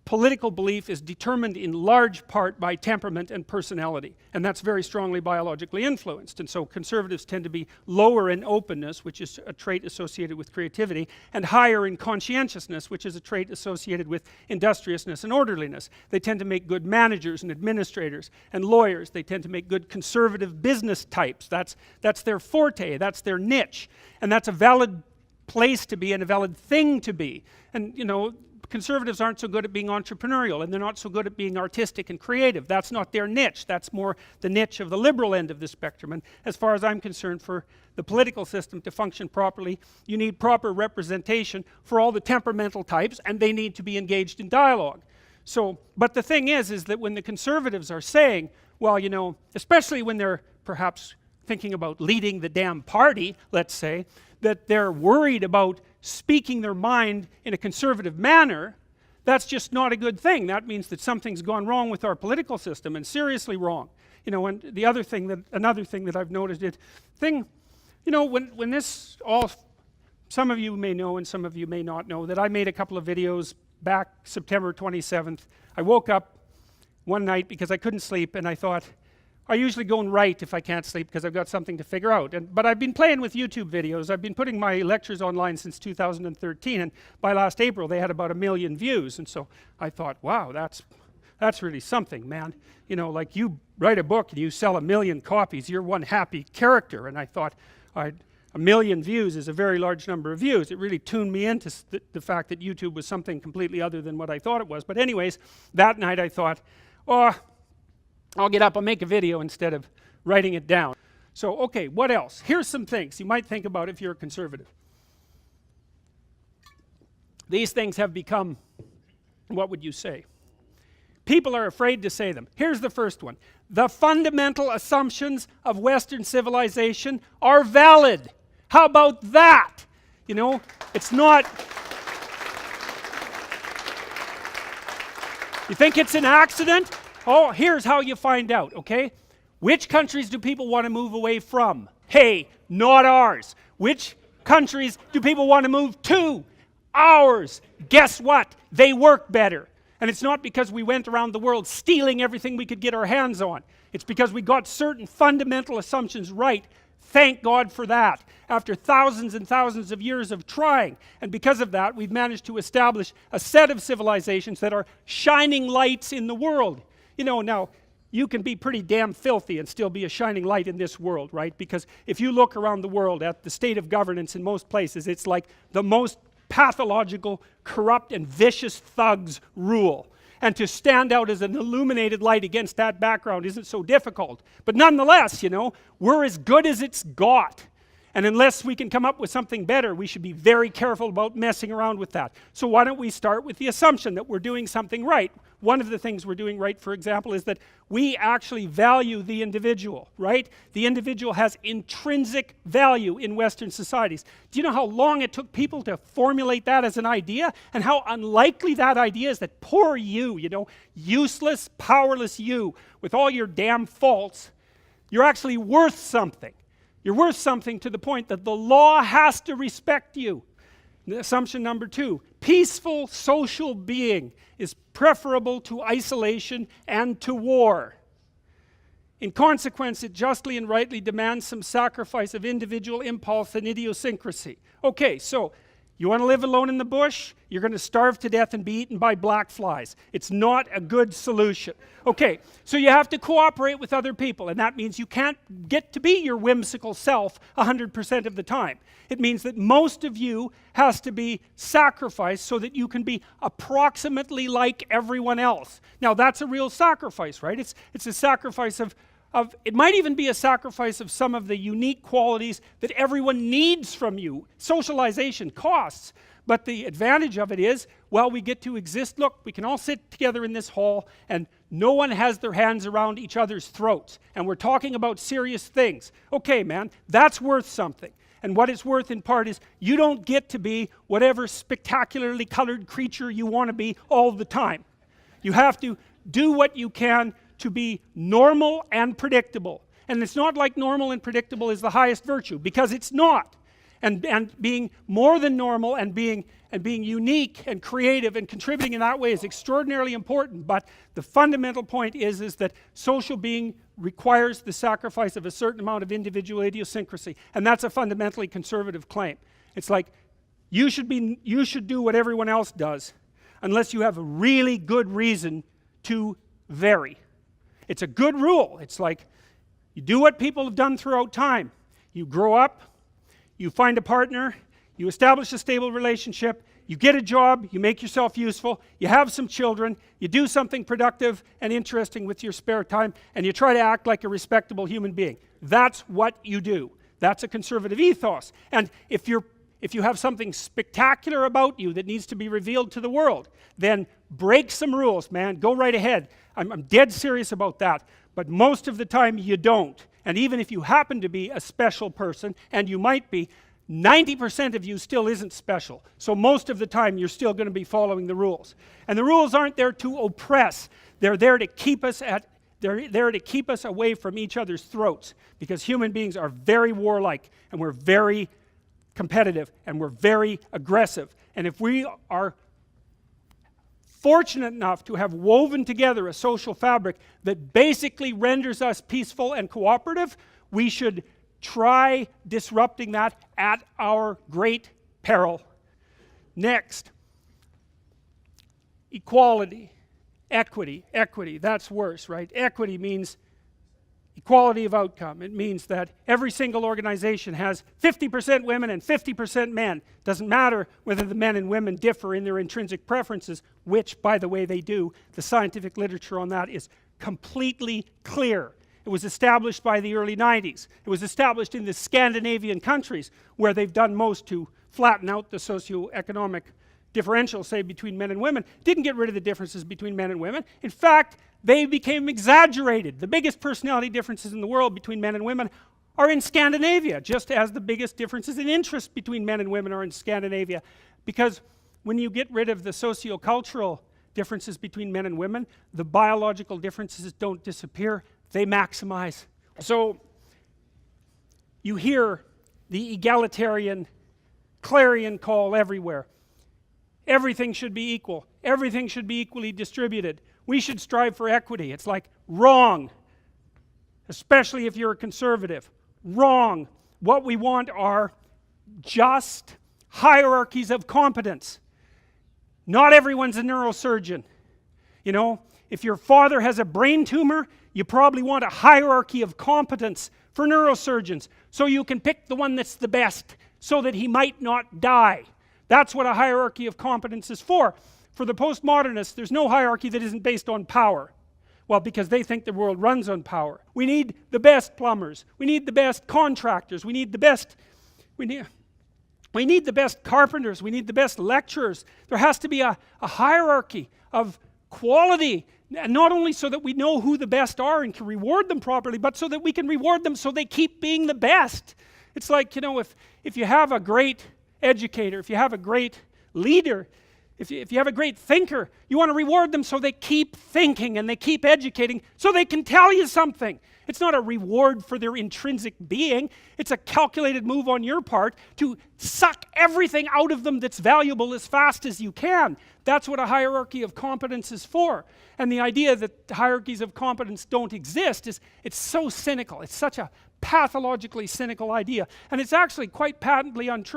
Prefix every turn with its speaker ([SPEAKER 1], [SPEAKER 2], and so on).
[SPEAKER 1] political belief is determined in large part by temperament and personality, and that's very strongly biologically influenced. And so conservatives tend to be lower in openness, which is a trait associated with creativity, and higher in conscientiousness, which is a trait associated with industriousness and orderliness. They tend to make good managers and administrators and lawyers. They tend to make good conservative business types. That's their forte, that's their niche, and that's a valid place to be and a valid thing to be. And you know, conservatives aren't so good at being entrepreneurial, and they're not so good at being artistic and creative. That's not their niche. That's more the niche of the liberal end of the spectrum. And as far as I'm concerned, for the political system to function properly, you need proper representation for all the temperamental types, and they need to be engaged in dialogue. So, but the thing is that when the conservatives are saying, well, you know, especially when they're perhaps thinking about leading the damn party, let's say, that they're worried about speaking their mind in a conservative manner, that's just not a good thing. That means that something's gone wrong with our political system, and seriously wrong. You know, and the other thing that, another thing that I've noticed, you know, when this all, some of you may know and some of you may not know, that I made a couple of videos back September 27th. I woke up one night because I couldn't sleep, and I thought, I usually go and write if I can't sleep because I've got something to figure out. But I've been playing with YouTube videos. I've been putting my lectures online since 2013, and by last April they had about 1 million views. And so I thought, wow, that's really something, man. You know, like, you write a book and you sell 1 million copies, you're one happy character. And I thought, 1 million views is a very large number of views. It really tuned me into the fact that YouTube was something completely other than what I thought it was. But anyways, that night I thought, oh, I'll get up, I'll make a video instead of writing it down. So, okay, what else? Here's some things you might think about if you're a conservative. These things have become, what would you say? People are afraid to say them. Here's the first one. The fundamental assumptions of Western civilization are valid. How about that? You know, it's not... You think it's an accident? Oh, here's how you find out, okay? Which countries do people want to move away from? Hey, not ours. Which countries do people want to move to? Ours. Guess what? They work better. And it's not because we went around the world stealing everything we could get our hands on. It's because we got certain fundamental assumptions right. Thank God for that, after thousands and thousands of years of trying. And because of that, we've managed to establish a set of civilizations that are shining lights in the world. You know, now, you can be pretty damn filthy and still be a shining light in this world, right? Because if you look around the world at the state of governance in most places, it's like the most pathological, corrupt, and vicious thugs rule. And to stand out as an illuminated light against that background isn't so difficult. But nonetheless, you know, we're as good as it's got. And unless we can come up with something better, we should be very careful about messing around with that. So why don't we start with the assumption that we're doing something right? One of the things we're doing right, for example, is that we actually value the individual, right? The individual has intrinsic value in Western societies. Do you know how long it took people to formulate that as an idea? And how unlikely that idea is that poor you, you know, useless, powerless you, with all your damn faults, you're actually worth something. You're worth something to the point that the law has to respect you. Assumption number 2, peaceful social being is preferable to isolation and to war. In consequence, it justly and rightly demands some sacrifice of individual impulse and idiosyncrasy. Okay, so you want to live alone in the bush? You're going to starve to death and be eaten by black flies. It's not a good solution. Okay, so you have to cooperate with other people, and that means you can't get to be your whimsical self 100% of the time. It means that most of you has to be sacrificed so that you can be approximately like everyone else. Now that's a real sacrifice, right? It's a sacrifice of it might even be a sacrifice of some of the unique qualities that everyone needs from you. Socialization costs, but the advantage of it is, well, we get to exist. Look, we can all sit together in this hall and no one has their hands around each other's throats, and we're talking about serious things. Okay, man, that's worth something. And what it's worth in part is you don't get to be whatever spectacularly colored creature you want to be all the time. You have to do what you can to be normal and predictable. And it's not like normal and predictable is the highest virtue, because it's not. And being more than normal and being unique and creative and contributing in that way is extraordinarily important. But the fundamental point is that social being requires the sacrifice of a certain amount of individual idiosyncrasy, and that's a fundamentally conservative claim. It's like you should do what everyone else does unless you have a really good reason to vary. It's a good rule. It's like you do what people have done throughout time. You grow up, you find a partner, you establish a stable relationship, you get a job, you make yourself useful, you have some children, you do something productive and interesting with your spare time, and you try to act like a respectable human being. That's what you do. That's a conservative ethos. And if you have something spectacular about you that needs to be revealed to the world, then break some rules, man. Go right ahead. I'm dead serious about that. But most of the time you don't. And even if you happen to be a special person, and you might be, 90% of you still isn't special. So most of the time you're still going to be following the rules. And the rules aren't there to oppress. They're there to keep us away from each other's throats, because human beings are very warlike, and we're very competitive, and we're very aggressive. And if we are fortunate enough to have woven together a social fabric that basically renders us peaceful and cooperative, we should try disrupting that at our great peril. Next, equality, equity, that's worse, right? Equity means equality of outcome. It means that every single organization has 50% women and 50% men. Doesn't matter whether the men and women differ in their intrinsic preferences, which, by the way, they do. The scientific literature on that is completely clear. It was established by the early 90s. It was established in the Scandinavian countries, where they've done most to flatten out the socioeconomic differential, say, between men and women. Didn't get rid of the differences between men and women. In fact, they became exaggerated. The biggest personality differences in the world between men and women are in Scandinavia, just as the biggest differences in interest between men and women are in Scandinavia. Because when you get rid of the sociocultural differences between men and women, the biological differences don't disappear, they maximize. So you hear the egalitarian clarion call everywhere. Everything should be equal. Everything should be equally distributed. We should strive for equity. It's like, wrong. Especially if you're a conservative. Wrong. What we want are just hierarchies of competence. Not everyone's a neurosurgeon. You know, if your father has a brain tumor, you probably want a hierarchy of competence for neurosurgeons, so you can pick the one that's the best, so that he might not die. That's what a hierarchy of competence is for. For the postmodernists, there's no hierarchy that isn't based on power. Well, because they think the world runs on power. We need the best plumbers. We need the best contractors. We need the best carpenters. We need the best lecturers. There has to be a hierarchy of quality, and not only so that we know who the best are and can reward them properly, but so that we can reward them so they keep being the best. It's like, you know, if you have a great educator, if you have a great leader, if you have a great thinker, you want to reward them so they keep thinking and they keep educating so they can tell you something. It's not a reward for their intrinsic being. It's a calculated move on your part to suck everything out of them that's valuable as fast as you can. That's what a hierarchy of competence is for. And the idea that hierarchies of competence don't exist it's so cynical. It's such a pathologically cynical idea. And it's actually quite patently untrue.